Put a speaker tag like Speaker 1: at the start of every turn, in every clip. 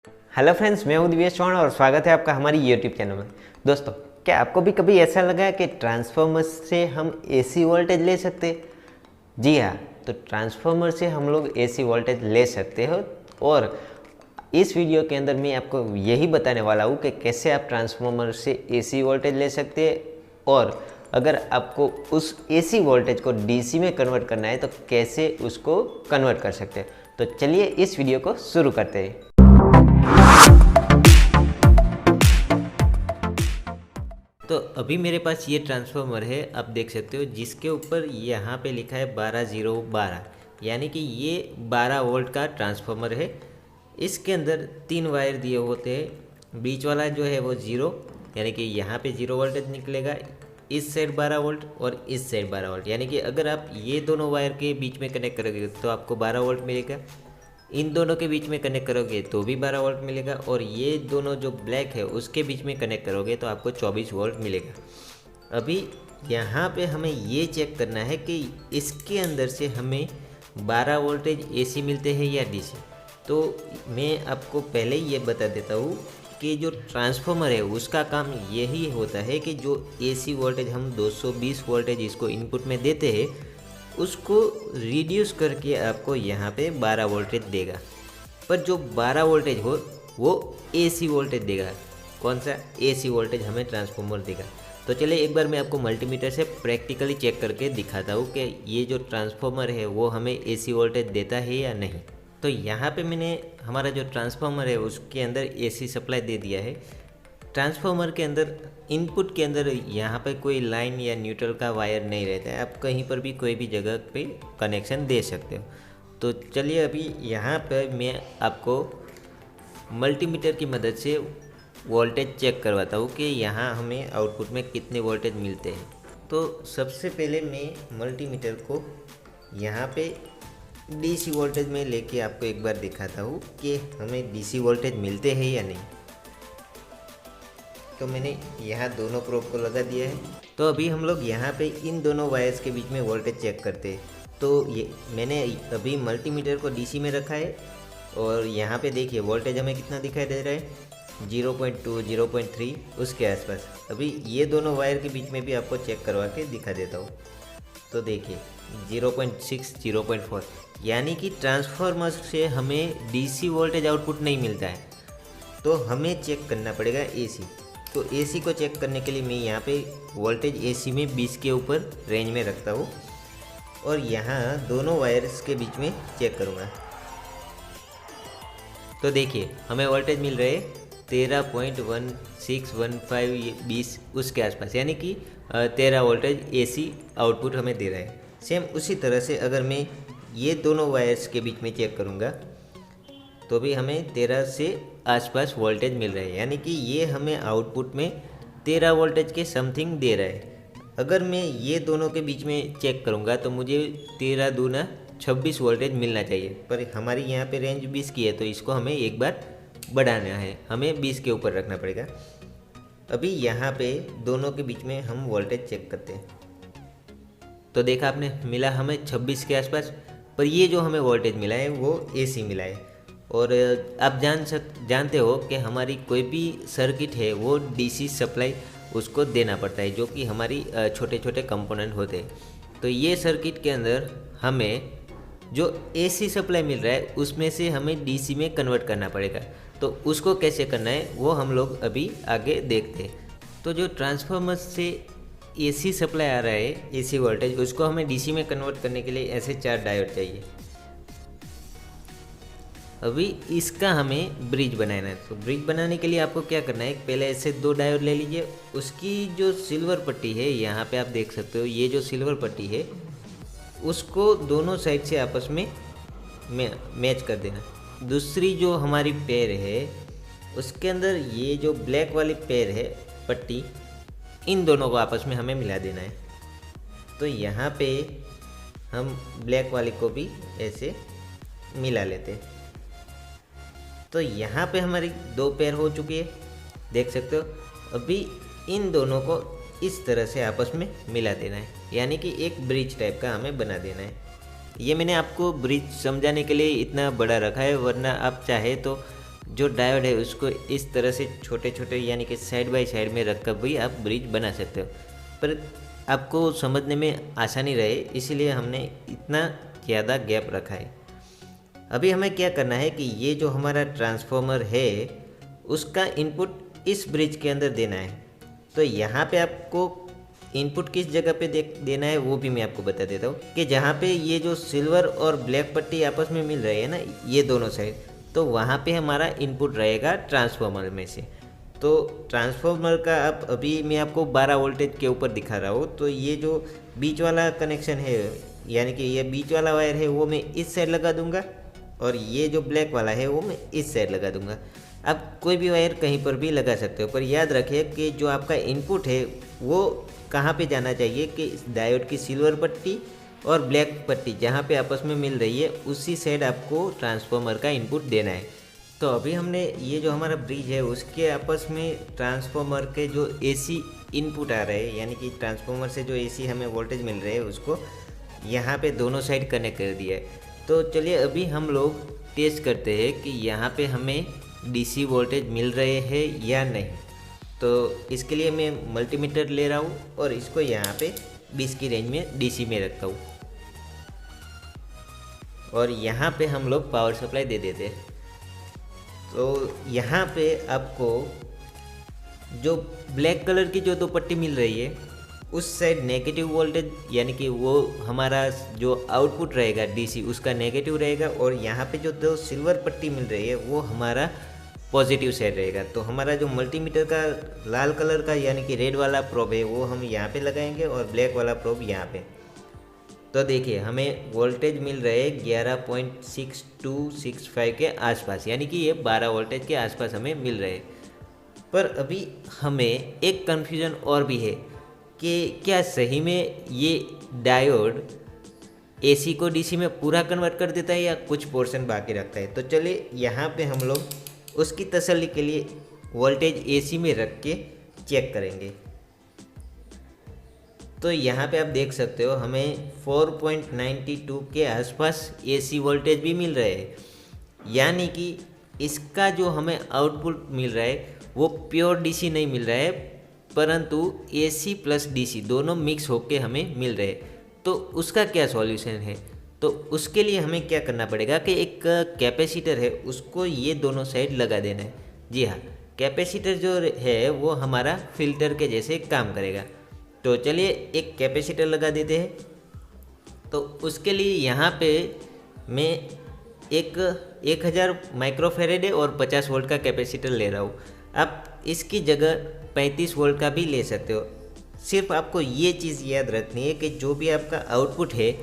Speaker 1: Hello friends, मैं हूं दिव्येश चौहान और स्वागत है आपका हमारी यूट्यूब चैनल में। दोस्तों, क्या आपको भी कभी ऐसा लगा है कि ट्रांसफार्मर से हम एसी वोल्टेज ले सकते हैं? जी हाँ, तो ट्रांसफार्मर से हम लोग एसी वोल्टेज ले सकते हो। और इस वीडियो के अंदर मैं आपको यही बताने वाला हूँ कि कैसे आप ट्रांसफार्मर से एसी वोल्टेज ले सकते हैं, और अगर आपको उस एसी वोल्टेज को डीसी में कन्वर्ट करना है तो कैसे उसको कन्वर्ट कर सकते हैं। तो चलिए इस वीडियो को शुरू करते हैं। तो अभी मेरे पास ये ट्रांसफार्मर है, आप देख सकते हो, जिसके ऊपर यहाँ पे लिखा है 12012, यानी कि ये 12 वोल्ट का ट्रांसफार्मर है। इसके अंदर 3 वायर दिए होते हैं। बीच वाला जो है वो 0, यानी कि यहाँ पे 0 वोल्टेज निकलेगा। इस साइड 12 वोल्ट और इस साइड 12 वोल्ट, यानी कि अगर आप ये दोनों वायर के बीच में कनेक्ट करोगे तो आपको 12 वोल्ट मिलेगा। इन दोनों के बीच में कनेक्ट करोगे तो भी 12 वोल्ट मिलेगा, और ये दोनों जो ब्लैक है उसके बीच में कनेक्ट करोगे तो आपको 24 वोल्ट मिलेगा। अभी यहाँ पे हमें ये चेक करना है कि इसके अंदर से हमें 12 वोल्टेज एसी मिलते हैं या डीसी। तो मैं आपको पहले ही ये बता देता हूँ कि जो ट्रांसफार्मर है उसका काम यही होता है कि जो एसी वोल्टेज हम 220 वोल्टेज इसको इनपुट में देते हैं उसको रिड्यूस करके आपको यहाँ पे 12 वोल्टेज देगा। पर जो 12 वोल्टेज हो वो एसी वोल्टेज देगा। कौन सा एसी वोल्टेज हमें ट्रांसफार्मर देगा? तो चलिए एक बार मैं आपको मल्टीमीटर से प्रैक्टिकली चेक करके दिखाता हूँ कि ये जो ट्रांसफार्मर है वो हमें एसी वोल्टेज देता है या नहीं। तो यहाँ पे मैंने हमारा जो ट्रांसफार्मर है उसके अंदर एसी सप्लाई दे दिया है। ट्रांसफार्मर के अंदर इनपुट के अंदर यहाँ पे कोई लाइन या न्यूट्रल का वायर नहीं रहता है, आप कहीं पर भी कोई भी जगह पे कनेक्शन दे सकते हो। तो चलिए अभी यहाँ पर मैं आपको मल्टीमीटर की मदद से वोल्टेज चेक करवाता हूँ कि यहाँ हमें आउटपुट में कितने वोल्टेज मिलते हैं। तो सबसे पहले मैं मल्टीमीटर को यहाँ पे डीसी वोल्टेज में लेके आपको एक बार दिखाता हूँ कि हमें डीसी वोल्टेज मिलते हैं या नहीं। तो मैंने यहाँ दोनों प्रोब को लगा दिया है। तो अभी हम लोग यहाँ पे इन दोनों वायर्स के बीच में वोल्टेज चेक करते हैं। तो ये मैंने अभी मल्टीमीटर को डीसी में रखा है, और यहाँ पे देखिए वोल्टेज हमें कितना दिखाई दे रहा है, 0.2 0.3 उसके आसपास। अभी ये दोनों वायर के बीच में भी आपको चेक करवा के दिखा देता हूँ। तो देखिए 0.6 0.4, यानी कि ट्रांसफार्मर से हमें डीसी वोल्टेज आउटपुट नहीं मिलता है। तो हमें चेक करना पड़ेगा एसी। तो एसी को चेक करने के लिए मैं यहाँ पे वोल्टेज एसी में 20 के ऊपर रेंज में रखता हूँ, और यहाँ दोनों वायर्स के बीच में चेक करूँगा। तो देखिए हमें वोल्टेज मिल रहे 13.1615 20 उसके आसपास, यानी कि 13 वोल्टेज एसी आउटपुट हमें दे रहा है। सेम उसी तरह से अगर मैं ये दोनों वायर्स के बीच में चेक करूँगा तो भी हमें 13 से आसपास वोल्टेज मिल रहा है, यानी कि ये हमें आउटपुट में 13 वोल्टेज के समथिंग दे रहा है। अगर मैं ये दोनों के बीच में चेक करूँगा तो मुझे 13 दूना 26 वोल्टेज मिलना चाहिए, पर हमारी यहाँ पे रेंज 20 की है तो इसको हमें एक बार बढ़ाना है, हमें 20 के ऊपर रखना पड़ेगा। अभी यहाँ पे दोनों के बीच में हम वोल्टेज चेक करते हैं। तो देखा आपने, मिला हमें 26 के आसपास, पर ये जो हमें वोल्टेज मिला है वो एसी मिला है। और आप जानते हो कि हमारी कोई भी सर्किट है वो डीसी सप्लाई उसको देना पड़ता है, जो कि हमारी छोटे छोटे कंपोनेंट होते हैं। तो ये सर्किट के अंदर हमें जो एसी सप्लाई मिल रहा है उसमें से हमें डीसी में कन्वर्ट करना पड़ेगा। तो उसको कैसे करना है वो हम लोग अभी आगे देखते हैं। तो जो ट्रांसफार्मर से एसी सप्लाई आ रहा है, एसी वोल्टेज, उसको हमें डीसी में कन्वर्ट करने के लिए ऐसे 4 डायोड चाहिए। अभी इसका हमें ब्रिज बनाना है। तो ब्रिज बनाने के लिए आपको क्या करना है, पहले ऐसे 2 डायोड ले लीजिए। उसकी जो सिल्वर पट्टी है, यहाँ पे आप देख सकते हो, ये जो सिल्वर पट्टी है उसको दोनों साइड से आपस में मैच कर देना। दूसरी जो हमारी पेयर है उसके अंदर ये जो ब्लैक वाली पेयर है पट्टी, इन दोनों को आपस में हमें मिला देना है। तो यहाँ पे हम ब्लैक वाली को भी ऐसे मिला लेते हैं। तो यहाँ पे हमारी 2 पेयर हो चुकी है, देख सकते हो। अभी इन दोनों को इस तरह से आपस में मिला देना है, यानी कि एक ब्रिज टाइप का हमें बना देना है। ये मैंने आपको ब्रिज समझाने के लिए इतना बड़ा रखा है, वरना आप चाहे तो जो डायोड है उसको इस तरह से छोटे छोटे यानी कि साइड बाय साइड में रखकर भी आप ब्रिज बना सकते हो, पर आपको समझने में आसानी रहे इसीलिए हमने इतना ज़्यादा गैप रखा है। अभी हमें क्या करना है कि ये जो हमारा ट्रांसफार्मर है उसका इनपुट इस ब्रिज के अंदर देना है। तो यहाँ पे आपको इनपुट किस जगह पे देना है वो भी मैं आपको बता देता हूँ कि जहाँ पे ये जो सिल्वर और ब्लैक पट्टी आपस में मिल रही है ना, ये दोनों साइड, तो वहाँ पे हमारा इनपुट रहेगा ट्रांसफार्मर में से। तो ट्रांसफार्मर का अब अभी मैं आपको 12 वोल्टेज के ऊपर दिखा रहा हूँ। तो ये जो बीच वाला कनेक्शन है यानी कि ये बीच वाला वायर है वो मैं इस साइड लगा दूंगा और ये जो ब्लैक वाला है वो मैं इस साइड लगा दूंगा। आप कोई भी वायर कहीं पर भी लगा सकते हो, पर याद रखिए कि जो आपका इनपुट है वो कहाँ पे जाना चाहिए कि डायोड की सिल्वर पट्टी और ब्लैक पट्टी जहाँ पे आपस में मिल रही है उसी साइड आपको ट्रांसफार्मर का इनपुट देना है। तो अभी हमने ये जो हमारा ब्रिज है उसके आपस में ट्रांसफार्मर के जो एसी इनपुट आ रहे हैं यानी कि ट्रांसफार्मर से जो एसी हमें वोल्टेज मिल रहे हैं उसको यहाँ पे दोनों साइड कनेक्ट कर दिया है। तो चलिए अभी हम लोग टेस्ट करते हैं कि यहाँ पे हमें डीसी वोल्टेज मिल रहे हैं या नहीं। तो इसके लिए मैं मल्टीमीटर ले रहा हूँ और इसको यहाँ पे 20 की रेंज में डीसी में रखता हूँ और यहाँ पे हम लोग पावर सप्लाई दे देते हैं। तो यहाँ पे आपको जो ब्लैक कलर की जो दो पट्टी मिल रही है उस साइड नेगेटिव वोल्टेज यानी कि वो हमारा जो आउटपुट रहेगा डीसी उसका नेगेटिव रहेगा और यहाँ पे जो दो सिल्वर पट्टी मिल रही है वो हमारा पॉजिटिव साइड रहेगा। तो हमारा जो मल्टीमीटर का लाल कलर का यानी कि रेड वाला प्रोब है वो हम यहाँ पे लगाएंगे और ब्लैक वाला प्रोब यहाँ पे। तो देखिए हमें वोल्टेज मिल रहे हैं 11.6265 के आसपास यानी कि ये 12 वोल्टेज के आसपास हमें मिल रहे हैं। पर अभी हमें एक कन्फ्यूज़न और भी है कि क्या सही में ये डायोड एसी को डीसी में पूरा कन्वर्ट कर देता है या कुछ पोर्शन बाकी रखता है। तो चलिए यहाँ पे हम लोग उसकी तसल्ली के लिए वोल्टेज एसी में रख के चेक करेंगे। तो यहाँ पे आप देख सकते हो हमें 4.92 के आसपास एसी वोल्टेज भी मिल रहे हैं यानी कि इसका जो हमें आउटपुट मिल रहा है वो प्योर डीसी नहीं मिल रहा है परंतु एसी प्लस डीसी दोनों मिक्स होके हमें मिल रहे हैं। तो उसका क्या सॉल्यूशन है? तो उसके लिए हमें क्या करना पड़ेगा कि एक कैपेसिटर है उसको ये दोनों साइड लगा देना है। जी हाँ, कैपेसिटर जो है वो हमारा फिल्टर के जैसे काम करेगा। तो चलिए एक कैपेसिटर लगा देते हैं। तो उसके लिए यहाँ पे मैं एक 1000 माइक्रोफेरेड और 50 वोल्ट का कैपेसिटर ले रहा हूँ। आप इसकी जगह 35 वोल्ट का भी ले सकते हो। सिर्फ आपको ये चीज़ याद रखनी है कि जो भी आपका आउटपुट है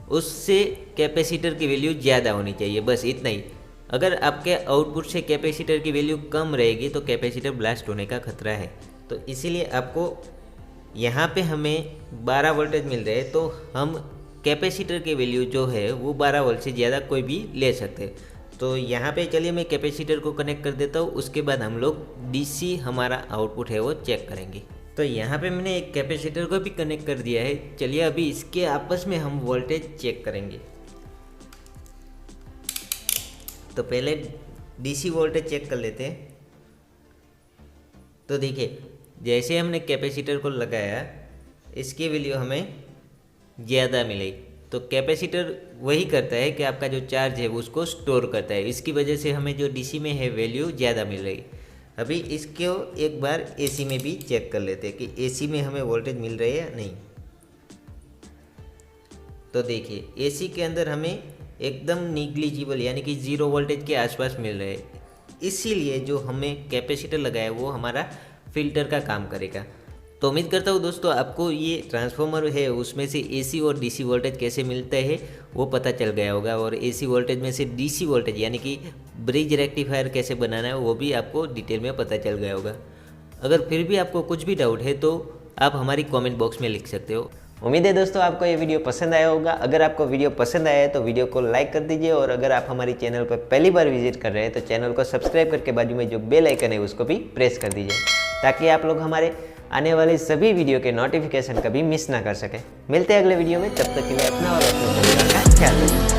Speaker 1: उससे कैपेसिटर की वैल्यू ज़्यादा होनी चाहिए, बस इतना ही। अगर आपके आउटपुट से कैपेसिटर की वैल्यू कम रहेगी तो कैपेसिटर ब्लास्ट होने का खतरा है। तो इसीलिए आपको यहाँ पे हमें 12 वोल्टेज मिल रहे हैं तो हम कैपेसिटर की वैल्यू जो है वो 12 वोल्ट से ज़्यादा कोई भी ले सकते हैं। तो यहाँ पे चलिए मैं कैपेसिटर को कनेक्ट कर देता हूँ, उसके बाद हम लोग डीसी हमारा आउटपुट है वो चेक करेंगे। तो यहाँ पे मैंने एक कैपेसिटर को भी कनेक्ट कर दिया है। चलिए अभी इसके आपस में हम वोल्टेज चेक करेंगे। तो पहले डीसी वोल्टेज चेक कर लेते हैं। तो देखिए जैसे हमने कैपेसिटर को लगाया इसकी वैल्यू हमें ज़्यादा मिली। तो कैपेसिटर वही करता है कि आपका जो चार्ज है वो उसको स्टोर करता है, इसकी वजह से हमें जो डीसी में है वैल्यू ज़्यादा मिल रही। अभी इसको एक बार एसी में भी चेक कर लेते हैं कि एसी में हमें वोल्टेज मिल रही है या नहीं। तो देखिए एसी के अंदर हमें एकदम निग्लिजिबल यानी कि 0 वोल्टेज के आसपास मिल रहे हैं। इसीलिए जो हमें कैपेसिटर लगाया वो हमारा फिल्टर का काम करेगा। तो उम्मीद करता हूँ दोस्तों आपको ये ट्रांसफार्मर है उसमें से एसी और डीसी वोल्टेज कैसे मिलता है वो पता चल गया होगा, और एसी वोल्टेज में से डीसी वोल्टेज यानी कि ब्रिज रेक्टिफायर कैसे बनाना है वो भी आपको डिटेल में पता चल गया होगा। अगर फिर भी आपको कुछ भी डाउट है तो आप हमारी कमेंट बॉक्स में लिख सकते हो। उम्मीद है दोस्तों आपको ये वीडियो पसंद आया होगा। अगर आपको वीडियो पसंद आया है तो वीडियो को लाइक कर दीजिए, और अगर आप हमारी चैनल पर पहली बार विजिट कर रहे हैं तो चैनल को सब्सक्राइब करके बाजू में जो बेल आइकन है उसको भी प्रेस कर दीजिए, ताकि आप लोग हमारे आने वाले सभी वीडियो के नोटिफिकेशन कभी मिस ना कर सकें। मिलते हैं अगले वीडियो में, तब तक के लिए अपना और अपने परिवार का ख्याल रखिए।